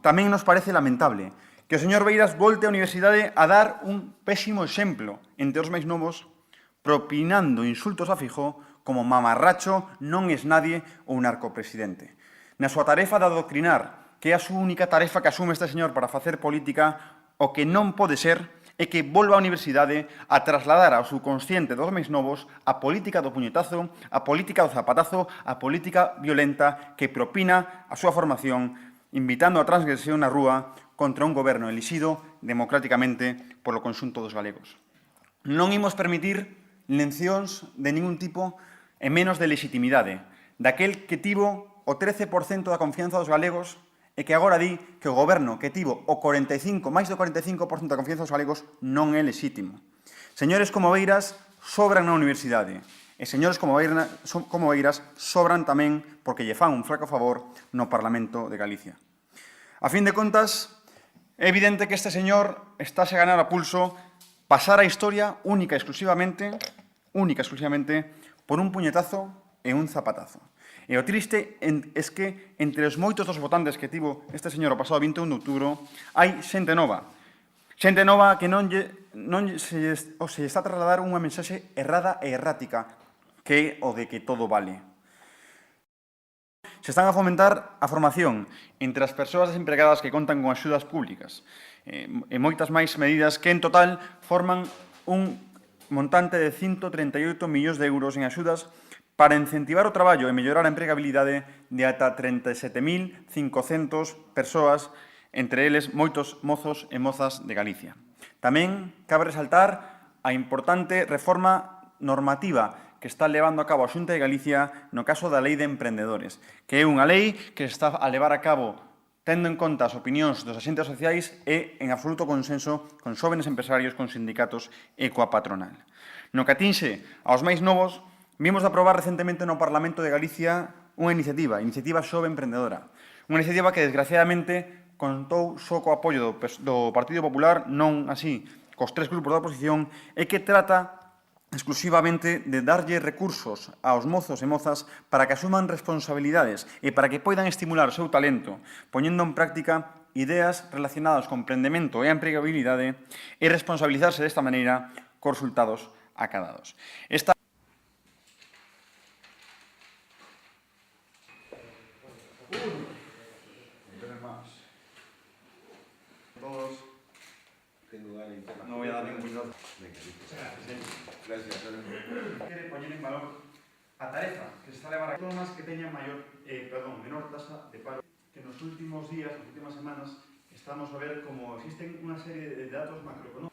tamén nos parece lamentable que o señor Beiras volte á universidade a dar un pésimo exemplo entre os máis novos, propinando insultos a Feijóo como mamarracho, non es nadie ou narcopresidente. Na súa tarefa de adoctrinar, que é a súa única tarefa que asume este señor para facer política, o que non pode ser é que volva á universidade a trasladar ao subconsciente dos máis novos a política do puñetazo, a política do zapatazo, a política violenta que propina a súa formación, invitando a transgresión na rúa contra un goberno elixido democráticamente polo conxunto dos galegos. Non imos permitir leccións de ningún tipo e menos de legitimidade, daquel que tivo o 13% da confianza dos galegos e que agora di que o goberno que tivo o máis do 45% da confianza dos galegos non é lexítimo. Señores como Beiras sobran na universidade e señores como Beiras sobran tamén porque lle fan un flaco favor no Parlamento de Galicia. A fin de contas, é evidente que este señor estáse a ganar a pulso pasar a historia única e exclusivamente por un puñetazo e un zapatazo. E o triste é que entre os moitos dos votantes que tivo este señor o pasado 21 de outubro hai xente nova que non se está a trasladar unha mensaxe errada e errática, que é o de que todo vale. Se están a fomentar a formación entre as persoas desempregadas que contan con axudas públicas e moitas máis medidas que, en total, forman un montante de 138 millóns de euros en axudas para incentivar o traballo e mellorar a empregabilidade de ata 37.500 persoas, entre eles moitos mozos e mozas de Galicia. Tamén cabe resaltar a importante reforma normativa que está levando a cabo a Xunta de Galicia no caso da Lei de Emprendedores, que é unha lei que se está a levar a cabo tendo en conta as opinións dos axentes sociais e en absoluto consenso con xóvenes empresarios, con sindicatos e coa patronal. No que atinxe aos máis novos, vimos de aprobar recentemente no Parlamento de Galicia unha iniciativa Xove Emprendedora. Unha iniciativa que, desgraciadamente, contou só co apoio do Partido Popular, non así cos tres grupos da oposición, e que trata exclusivamente de darlle recursos aos mozos e mozas para que asuman responsabilidades e para que poidan estimular o seu talento, poñendo en práctica ideas relacionadas con emprendemento e a empregabilidade e responsabilizarse desta maneira cos resultados acadados. No voy a dar ningún puñetazo. Gracias. Quiere poñer en valor a tarefa que se está a levar a zonas que teñan menor tasa de paro, que nos últimos días, nas últimas semanas, estamos a ver como existen unha serie de datos macroeconómicos